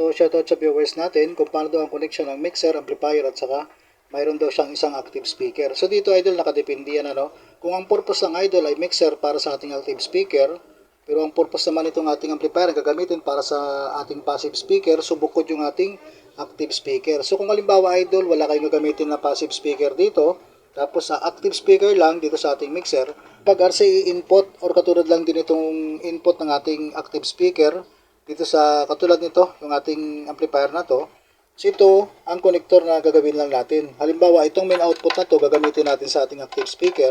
So shoutout sa viewers natin kung paano daw ang connection ng mixer, amplifier at saka mayroon daw siyang isang active speaker. So dito idol nakadepende yan ano. Kung ang purpose ng idol ay mixer para sa ating active speaker, pero ang purpose naman itong ating amplifier gagamitin para sa ating passive speaker, so bukod yung ating active speaker. So kung halimbawa idol wala kayong gagamitin na passive speaker dito, tapos sa active speaker lang dito sa ating mixer, pag RCA input or katulad lang din itong input ng ating active speaker, dito sa katulad nito, yung ating amplifier na to, so ito ang connector na gagawin lang natin. Halimbawa, itong main output na to gagamitin natin sa ating active speaker,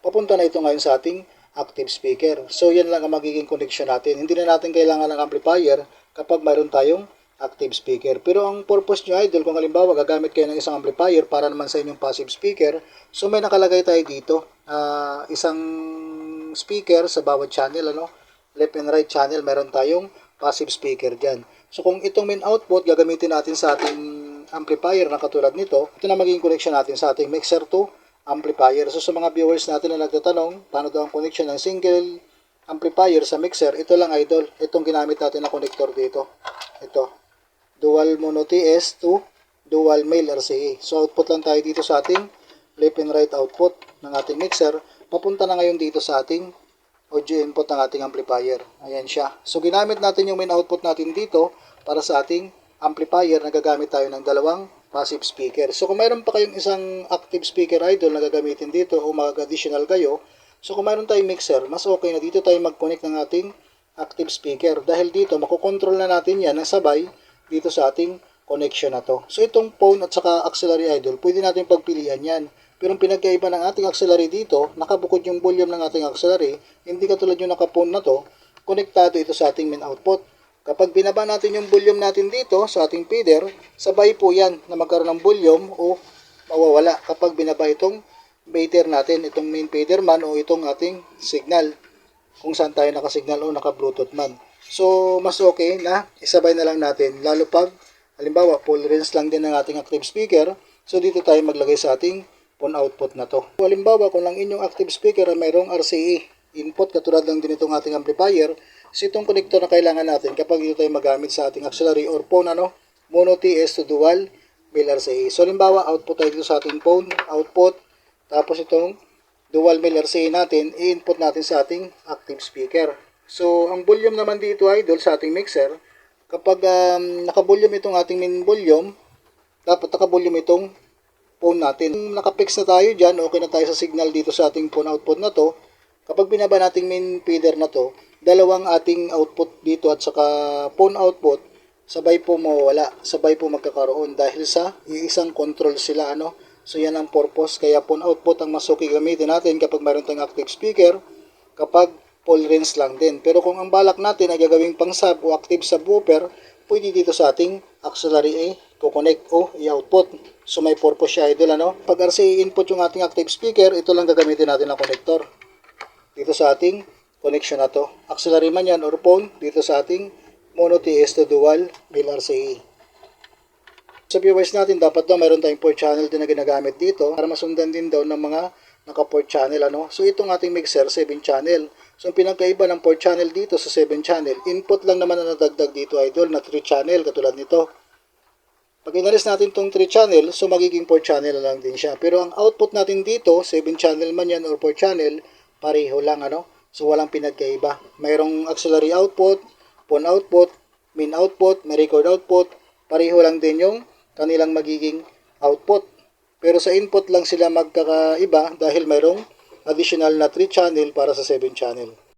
papunta na ito ngayon sa ating active speaker. So yan lang ang magiging connection natin. Hindi na natin kailangan ng amplifier kapag mayroon tayong active speaker. Pero ang purpose nyo idol, kung halimbawa gagamit kayo ng isang amplifier para naman sa inyong passive speaker, so may nakalagay tayo dito, isang speaker sa bawat channel, ano, left and right channel, meron tayong passive speaker dyan. So kung itong main output gagamitin natin sa ating amplifier na katulad nito, ito na magiging connection natin sa ating mixer to amplifier. So sa mga viewers natin na nagtatanong paano daw ang connection ng single amplifier sa mixer, ito lang idol, itong ginamit natin na connector dito. Ito, dual mono TS to dual male RCA. So output lang tayo dito sa ating left and right output ng ating mixer, papunta na ngayon dito sa ating audio input ng ating amplifier. Ayan siya. So ginamit natin yung main output natin dito para sa ating amplifier na gagamit tayo ng dalawang passive speaker. So kung mayroon pa kayong isang active speaker idol na gagamitin dito o mag-additional kayo, so kung mayroon tayong mixer, mas okay na dito tayo mag-connect ng ating active speaker. Dahil dito, makokontrol na natin yan ng sabay dito sa ating connection na to. So itong phone at saka auxiliary idol, pwede natin pagpilian yan. Pero ang pinagkaiba ng ating auxiliary dito, nakabukod yung volume ng ating auxiliary, hindi katulad yung naka-phone na to, konektado ito sa ating main output. Kapag binaba natin yung volume natin dito sa ating feeder, sabay po yan na magkaroon ng volume o mawawala kapag binaba itong feeder natin, itong main feeder man o itong ating signal, kung saan tayo nakasignal o naka-bluetooth man. So, mas okay na isabay na lang natin, lalo pag, halimbawa, full range lang din ng ating active speaker, so dito tayo maglagay sa ating phone output na to. Halimbawa, kung lang inyong active speaker ay mayroong RCA input, katulad lang din itong ating amplifier, so itong connector na kailangan natin kapag dito tayo magamit sa ating auxiliary or phone, mono TS to dual male RCA. So, halimbawa, output tayo dito sa ating phone, output, tapos itong dual male RCA natin, i-input natin sa ating active speaker. So, ang volume naman dito, idol, sa ating mixer, kapag naka-volume itong ating main volume, dapat naka-volume itong phone natin. Kung nakapix na tayo dyan, okay na tayo sa signal dito sa ating phone output na to, kapag binaba nating main feeder na to, dalawang ating output dito at saka phone output, sabay po mawawala, sabay po magkakaroon dahil sa iisang control sila, ano. So yan ang purpose, kaya phone output ang mas okay gamitin natin kapag mayroon tayong active speaker, kapag full range lang din. Pero kung ang balak natin ay gagawing pang sub o active subwoofer, pwede dito sa ating auxiliary i-connect o i-output. So may purpose siya idol, ano. Pag RCA input yung ating active speaker, ito lang gagamitin natin na connector dito sa ating connection na to. Auxiliary man yan or phone, dito sa ating mono TS to dual male RCA. Sa viewers natin, dapat daw mayroon tayong port channel din na ginagamit dito para masundan din daw ng mga naka-port channel, ano. So itong ating mixer, 7 channel. So ang pinagkaiba ng port channel dito sa 7 channel, input lang naman na nadagdag dito idol na 3 channel katulad nito. Pag inalis natin itong 3 channel, so magiging 4 channel lang din siya. Pero ang output natin dito, 7 channel man yan or 4 channel, pareho lang, ano. So walang pinagkaiba. Mayroong auxiliary output, phone output, main output, may record output, pareho lang din yung kanilang magiging output. Pero sa input lang sila magkakaiba dahil mayroong additional na 3 channel para sa 7 channel.